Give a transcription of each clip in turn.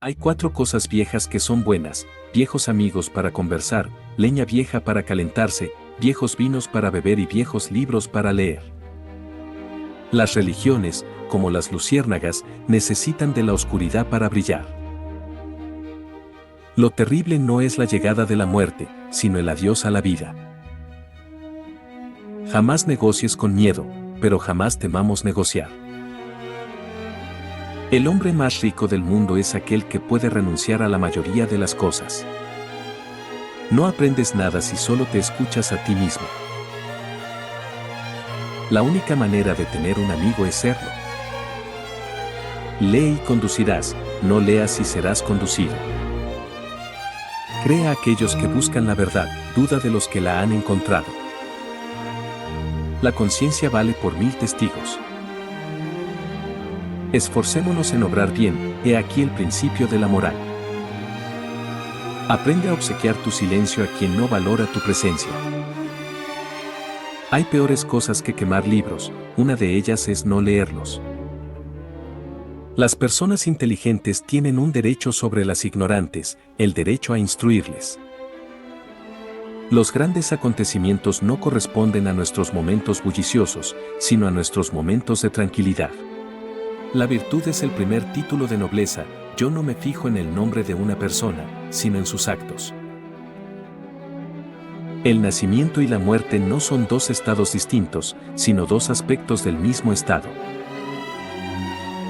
Hay 4 cosas viejas que son buenas: viejos amigos para conversar, leña vieja para calentarse, viejos vinos para beber y viejos libros para leer. Las religiones, como las luciérnagas, necesitan de la oscuridad para brillar. Lo terrible no es la llegada de la muerte, sino el adiós a la vida. Jamás negocies con miedo, pero jamás temamos negociar. El hombre más rico del mundo es aquel que puede renunciar a la mayoría de las cosas. No aprendes nada si solo te escuchas a ti mismo. La única manera de tener un amigo es serlo. Lee y conducirás, no leas y serás conducido. Crea a aquellos que buscan la verdad, duda de los que la han encontrado. La conciencia vale por 1000 testigos. Esforcémonos en obrar bien, he aquí el principio de la moral. Aprende a obsequiar tu silencio a quien no valora tu presencia. Hay peores cosas que quemar libros, una de ellas es no leerlos. Las personas inteligentes tienen un derecho sobre las ignorantes, el derecho a instruirles. Los grandes acontecimientos no corresponden a nuestros momentos bulliciosos, sino a nuestros momentos de tranquilidad. La virtud es el primer título de nobleza. Yo no me fijo en el nombre de una persona, sino en sus actos. El nacimiento y la muerte no son 2 estados distintos, sino 2 aspectos del mismo estado.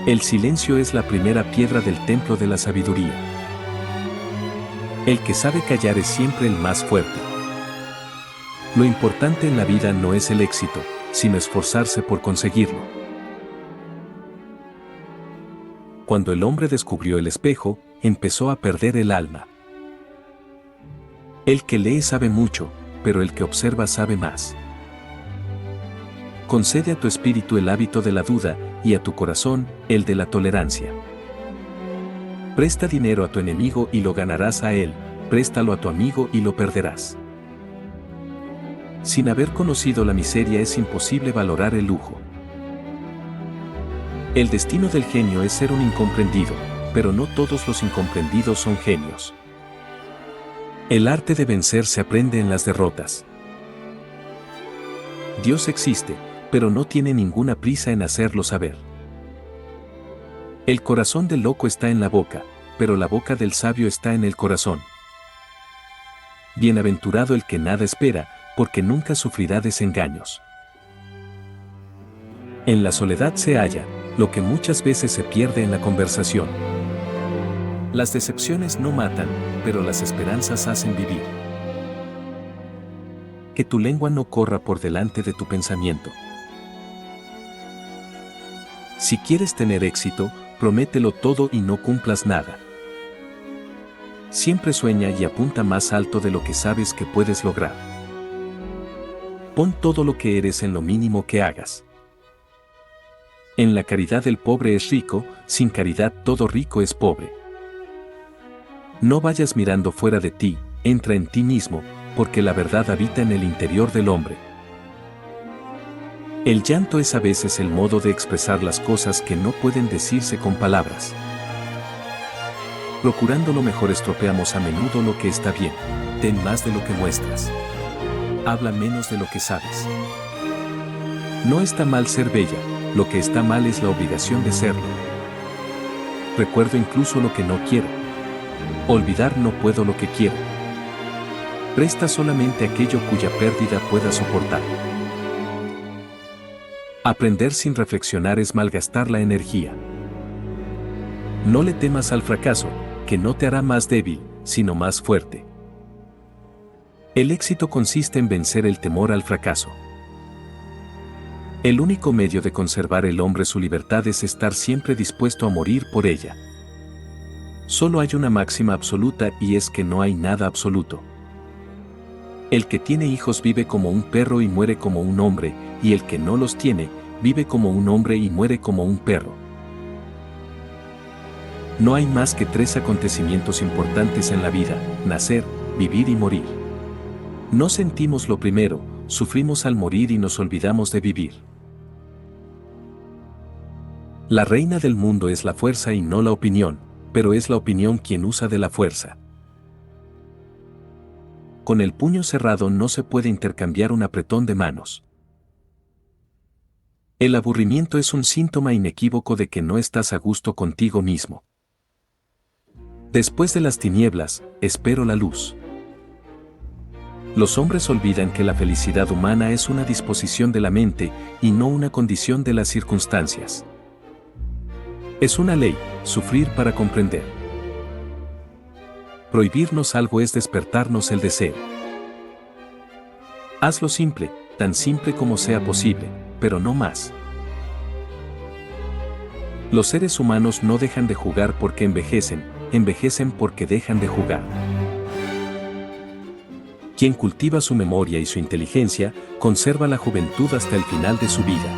El silencio es la primera piedra del templo de la sabiduría. El que sabe callar es siempre el más fuerte. Lo importante en la vida no es el éxito, sino esforzarse por conseguirlo. Cuando el hombre descubrió el espejo, empezó a perder el alma. El que lee sabe mucho, pero el que observa sabe más. Concede a tu espíritu el hábito de la duda, y a tu corazón, el de la tolerancia. Presta dinero a tu enemigo y lo ganarás a él, préstalo a tu amigo y lo perderás. Sin haber conocido la miseria es imposible valorar el lujo. El destino del genio es ser un incomprendido, pero no todos los incomprendidos son genios. El arte de vencer se aprende en las derrotas. Dios existe, pero no tiene ninguna prisa en hacerlo saber. El corazón del loco está en la boca, pero la boca del sabio está en el corazón. Bienaventurado el que nada espera, porque nunca sufrirá desengaños. En la soledad se halla lo que muchas veces se pierde en la conversación. Las decepciones no matan, pero las esperanzas hacen vivir. Que tu lengua no corra por delante de tu pensamiento. Si quieres tener éxito, promételo todo y no cumplas nada. Siempre sueña y apunta más alto de lo que sabes que puedes lograr. Pon todo lo que eres en lo mínimo que hagas. En la caridad el pobre es rico, sin caridad todo rico es pobre. No vayas mirando fuera de ti, entra en ti mismo, porque la verdad habita en el interior del hombre. El llanto es a veces el modo de expresar las cosas que no pueden decirse con palabras. Procurando lo mejor estropeamos a menudo lo que está bien. Ten más de lo que muestras. Habla menos de lo que sabes. No está mal ser bella, lo que está mal es la obligación de serlo. Recuerdo incluso lo que no quiero. Olvidar no puedo lo que quiero. Presta solamente aquello cuya pérdida pueda soportar. Aprender sin reflexionar es malgastar la energía. No le temas al fracaso, que no te hará más débil, sino más fuerte. El éxito consiste en vencer el temor al fracaso. El único medio de conservar el hombre su libertad es estar siempre dispuesto a morir por ella. Solo hay una máxima absoluta y es que no hay nada absoluto. El que tiene hijos vive como un perro y muere como un hombre, y el que no los tiene, vive como un hombre y muere como un perro. No hay más que 3 acontecimientos importantes en la vida: nacer, vivir y morir. No sentimos lo primero, sufrimos al morir y nos olvidamos de vivir. La reina del mundo es la fuerza y no la opinión. pero es la opinión quien usa de la fuerza. Con el puño cerrado no se puede intercambiar un apretón de manos. El aburrimiento es un síntoma inequívoco de que no estás a gusto contigo mismo. Después de las tinieblas, espero la luz. Los hombres olvidan que la felicidad humana es una disposición de la mente y no una condición de las circunstancias. Es una ley, sufrir para comprender. Prohibirnos algo es despertarnos el deseo. Hazlo simple, tan simple como sea posible, pero no más. Los seres humanos no dejan de jugar porque envejecen, envejecen porque dejan de jugar. Quien cultiva su memoria y su inteligencia, conserva la juventud hasta el final de su vida.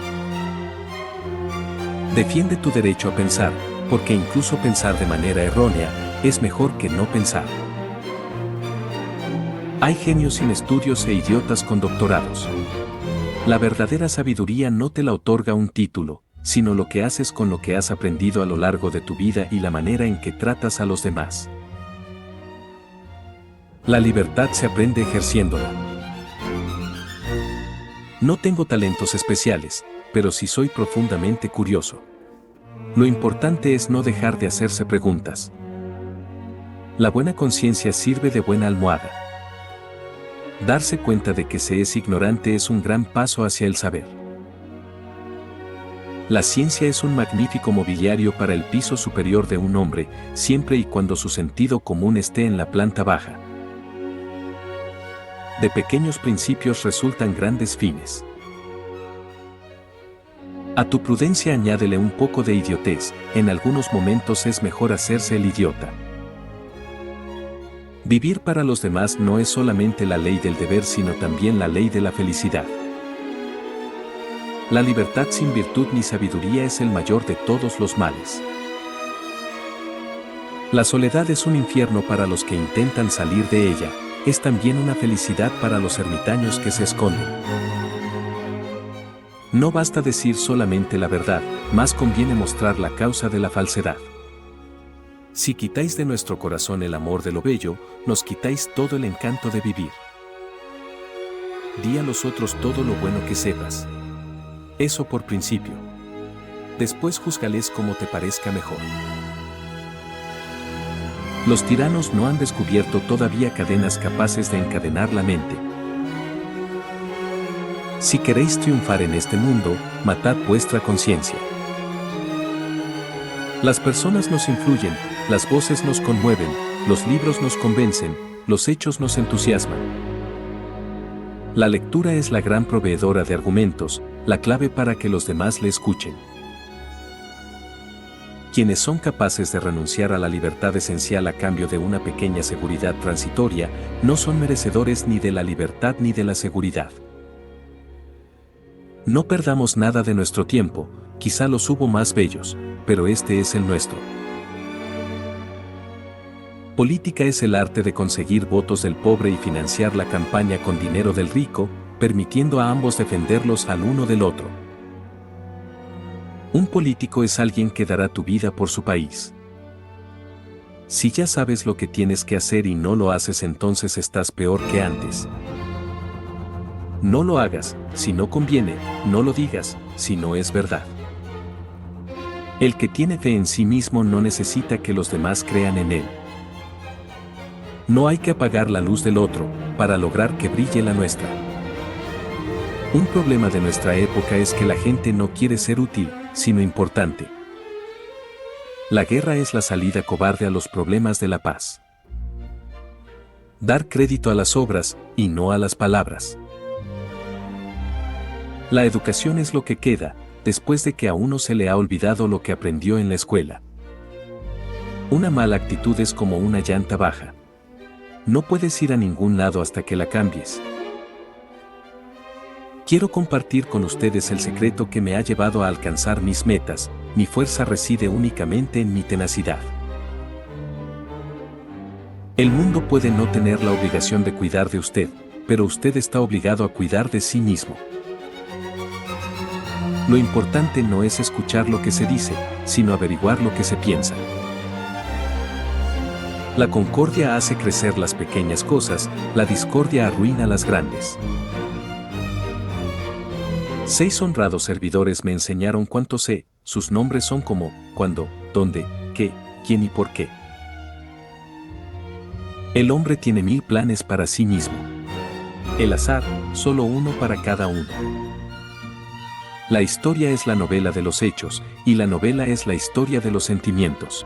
Defiende tu derecho a pensar, porque incluso pensar de manera errónea es mejor que no pensar. Hay genios sin estudios e idiotas con doctorados. La verdadera sabiduría no te la otorga un título, sino lo que haces con lo que has aprendido a lo largo de tu vida y la manera en que tratas a los demás. La libertad se aprende ejerciéndola. No tengo talentos especiales, pero sí soy profundamente curioso. Lo importante es no dejar de hacerse preguntas. La buena conciencia sirve de buena almohada. Darse cuenta de que se es ignorante es un gran paso hacia el saber. La ciencia es un magnífico mobiliario para el piso superior de un hombre, siempre y cuando su sentido común esté en la planta baja. De pequeños principios resultan grandes fines. A tu prudencia añádele un poco de idiotez, en algunos momentos es mejor hacerse el idiota. Vivir para los demás no es solamente la ley del deber sino también la ley de la felicidad. La libertad sin virtud ni sabiduría es el mayor de todos los males. La soledad es un infierno para los que intentan salir de ella, es también una felicidad para los ermitaños que se esconden. No basta decir solamente la verdad, más conviene mostrar la causa de la falsedad. Si quitáis de nuestro corazón el amor de lo bello, nos quitáis todo el encanto de vivir. Di a los otros todo lo bueno que sepas. Eso por principio. Después júzgales como te parezca mejor. Los tiranos no han descubierto todavía cadenas capaces de encadenar la mente. Si queréis triunfar en este mundo, matad vuestra conciencia. Las personas nos influyen, las voces nos conmueven, los libros nos convencen, los hechos nos entusiasman. La lectura es la gran proveedora de argumentos, la clave para que los demás le escuchen. Quienes son capaces de renunciar a la libertad esencial a cambio de una pequeña seguridad transitoria, no son merecedores ni de la libertad ni de la seguridad. No perdamos nada de nuestro tiempo, quizá los hubo más bellos, pero este es el nuestro. Política es el arte de conseguir votos del pobre y financiar la campaña con dinero del rico, permitiendo a ambos defenderlos al uno del otro. Un político es alguien que dará tu vida por su país. Si ya sabes lo que tienes que hacer y no lo haces, entonces estás peor que antes. No lo hagas, si no conviene, no lo digas, si no es verdad. El que tiene fe en sí mismo no necesita que los demás crean en él. No hay que apagar la luz del otro, para lograr que brille la nuestra. Un problema de nuestra época es que la gente no quiere ser útil, sino importante. La guerra es la salida cobarde a los problemas de la paz. Dar crédito a las obras, y no a las palabras. La educación es lo que queda, después de que a uno se le ha olvidado lo que aprendió en la escuela. Una mala actitud es como una llanta baja. No puedes ir a ningún lado hasta que la cambies. Quiero compartir con ustedes el secreto que me ha llevado a alcanzar mis metas. Mi fuerza reside únicamente en mi tenacidad. El mundo puede no tener la obligación de cuidar de usted, pero usted está obligado a cuidar de sí mismo. Lo importante no es escuchar lo que se dice, sino averiguar lo que se piensa. La concordia hace crecer las pequeñas cosas, la discordia arruina las grandes. 6 honrados servidores me enseñaron cuánto sé, sus nombres son como, cuándo, dónde, qué, quién y por qué. El hombre tiene 1000 planes para sí mismo. El azar, solo uno para cada uno. La historia es la novela de los hechos, y la novela es la historia de los sentimientos.